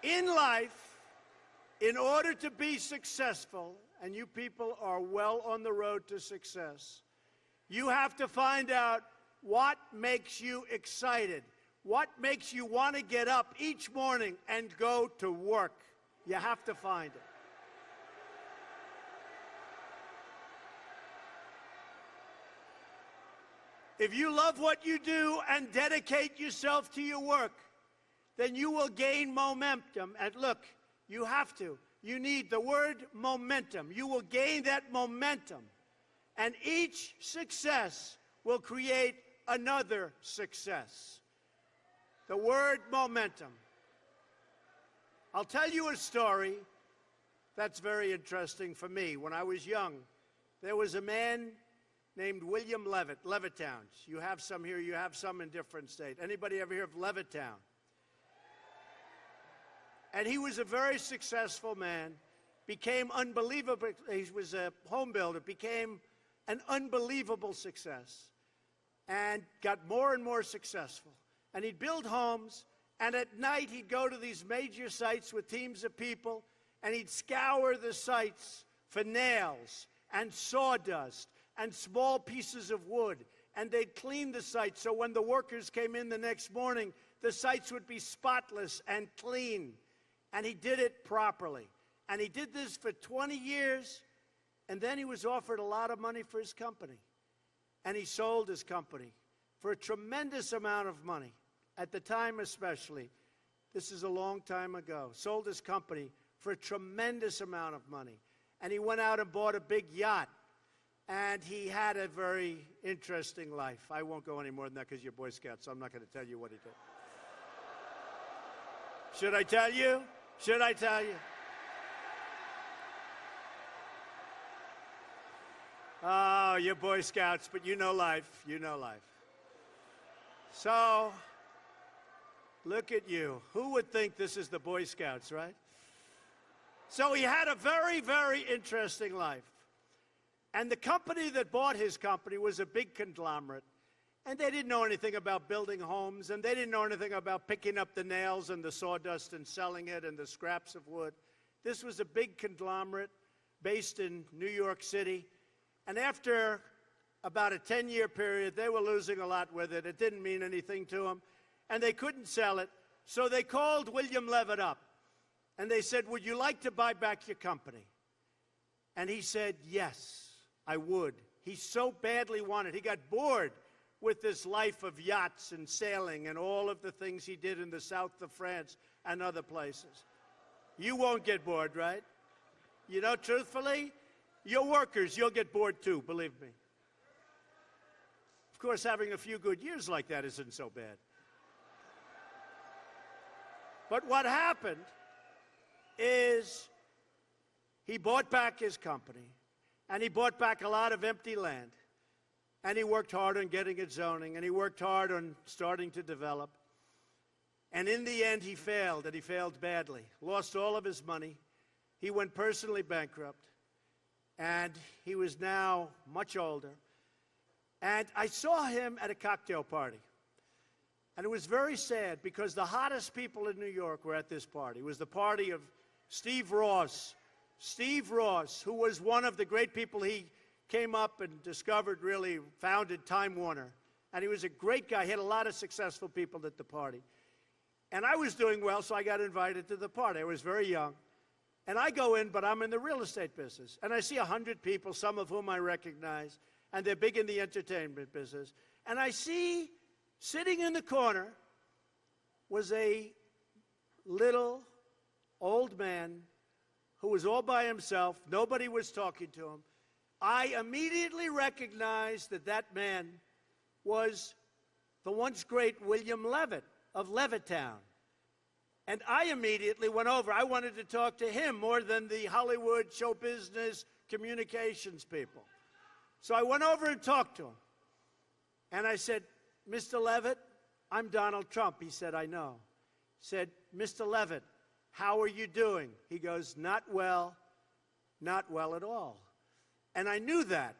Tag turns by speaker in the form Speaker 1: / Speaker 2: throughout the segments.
Speaker 1: In life, in order to be successful, and you people are well on the road to success, you have to find out what makes you excited, what makes you want to get up each morning and go to work. You have to find it. If you love what you do and dedicate yourself to your work, then you will gain momentum. And look, you have to. You need the word momentum. You will gain that momentum. And each success will create another success. The word momentum. I'll tell you a story that's very interesting for me. When I was young, there was a man named William Levitt, Levittown. You have some here, you have some in different states. Anybody ever hear of Levittown? And he was a very successful man, became unbelievable. He was a home builder, became an unbelievable success, and got more and more successful. And he'd build homes, and at night he'd go to these major sites with teams of people, and he'd scour the sites for nails and sawdust and small pieces of wood, and they'd clean the sites so when the workers came in the next morning, the sites would be spotless and clean. And he did it properly. And he did this for 20 years, and then he was offered a lot of money for his company. And he sold his company for a tremendous amount of money, at the time especially. This is a long time ago. Sold his company for a tremendous amount of money. And he went out and bought a big yacht. And he had a very interesting life. I won't go any more than that because you're Boy Scouts, so I'm not going to tell you what he did. Should I tell you? Should I tell you? Oh, you're Boy Scouts, but you know life. You know life. So, look at you. Who would think this is the Boy Scouts, right? So he had a very, very interesting life. And the company that bought his company was a big conglomerate. And they didn't know anything about building homes, and they didn't know anything about picking up the nails and the sawdust and selling it and the scraps of wood. This was a big conglomerate based in New York City. And after about a 10-year period, they were losing a lot with it. It didn't mean anything to them, and they couldn't sell it. So they called William Levitt up, and they said, "Would you like to buy back your company?" And he said, "Yes, I would." He so badly wanted. He got bored with this life of yachts and sailing and all of the things he did in the south of France and other places. You won't get bored, right? You know, truthfully, your workers, you'll get bored too, believe me. Of course, having a few good years like that isn't so bad. But what happened is he bought back his company, and he bought back a lot of empty land. And he worked hard on getting it zoning, and he worked hard on starting to develop. And in the end, he failed, and he failed badly. Lost all of his money. He went personally bankrupt, and he was now much older. And I saw him at a cocktail party. And it was very sad because the hottest people in New York were at this party. It was the party of Steve Ross. Steve Ross, who was one of the great people. He came up and discovered, really founded Time Warner. And he was a great guy. He had a lot of successful people at the party. And I was doing well, so I got invited to the party. I was very young. And I go in, but I'm in the real estate business. And I see 100 people, some of whom I recognize, and they're big in the entertainment business. And I see, sitting in the corner, was a little old man who was all by himself. Nobody was talking to him. I immediately recognized that that man was the once great William Levitt of Levittown. And I immediately went over. I wanted to talk to him more than the Hollywood show business communications people. So I went over and talked to him. And I said, "Mr. Levitt, I'm Donald Trump." He said, "I know." I said, "Mr. Levitt, how are you doing?" He goes, "Not well at all." And I knew that,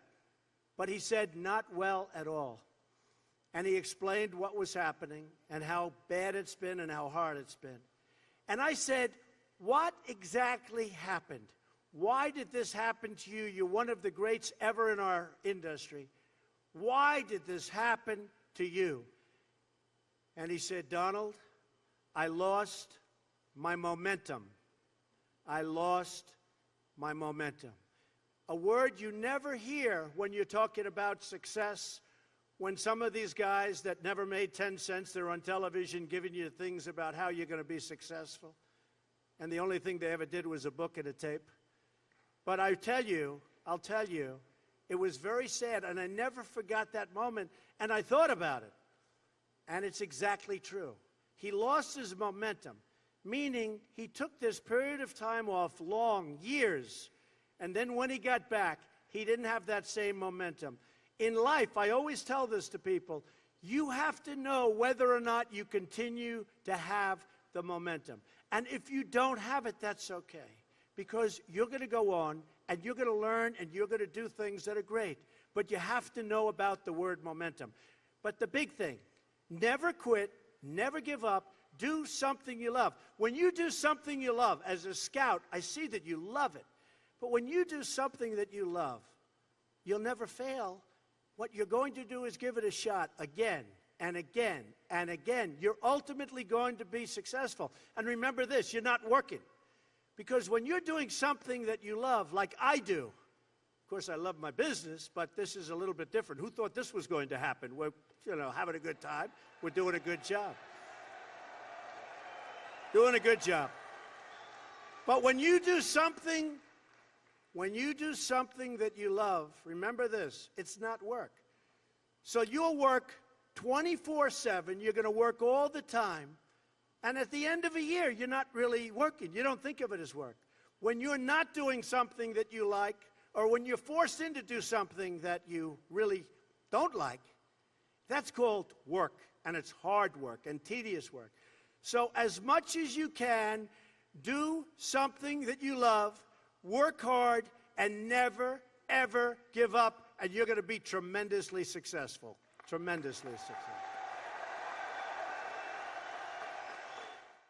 Speaker 1: but he said, "Not well at all." And he explained what was happening and how bad it's been and how hard it's been. And I said, what exactly happened? Why did this happen to you? You're one of the greats ever in our industry. Why did this happen to you? And he said, Donald, I lost my momentum. I lost my momentum. A word you never hear when you're talking about success, when some of these guys that never made 10 cents, they're on television giving you things about how you're going to be successful. And the only thing they ever did was a book and a tape. But I'll tell you, it was very sad, and I never forgot that moment, and I thought about it. And it's exactly true. He lost his momentum, meaning he took this period of time off, long, years, and then when he got back, he didn't have that same momentum. In life, I always tell this to people, you have to know whether or not you continue to have the momentum. And if you don't have it, that's okay, because you're going to go on, and you're going to learn, and you're going to do things that are great. But you have to know about the word momentum. But the big thing, never quit, never give up, do something you love. When you do something you love, as a scout, I see that you love it. But when you do something that you love, you'll never fail. What you're going to do is give it a shot again and again and again. You're ultimately going to be successful. And remember this, you're not working. Because when you're doing something that you love, like I do, of course I love my business, but this is a little bit different. Who thought this was going to happen? We're, having a good time. We're doing a good job. Doing a good job. But when you do something that you love, remember this, it's not work. So you'll work 24/7, you're going to work all the time, and at the end of a year, you're not really working. You don't think of it as work. When you're not doing something that you like, or when you're forced in to do something that you really don't like, that's called work, and it's hard work and tedious work. So as much as you can, do something that you love, work hard, and never, ever give up, and you're going to be tremendously successful. Tremendously successful.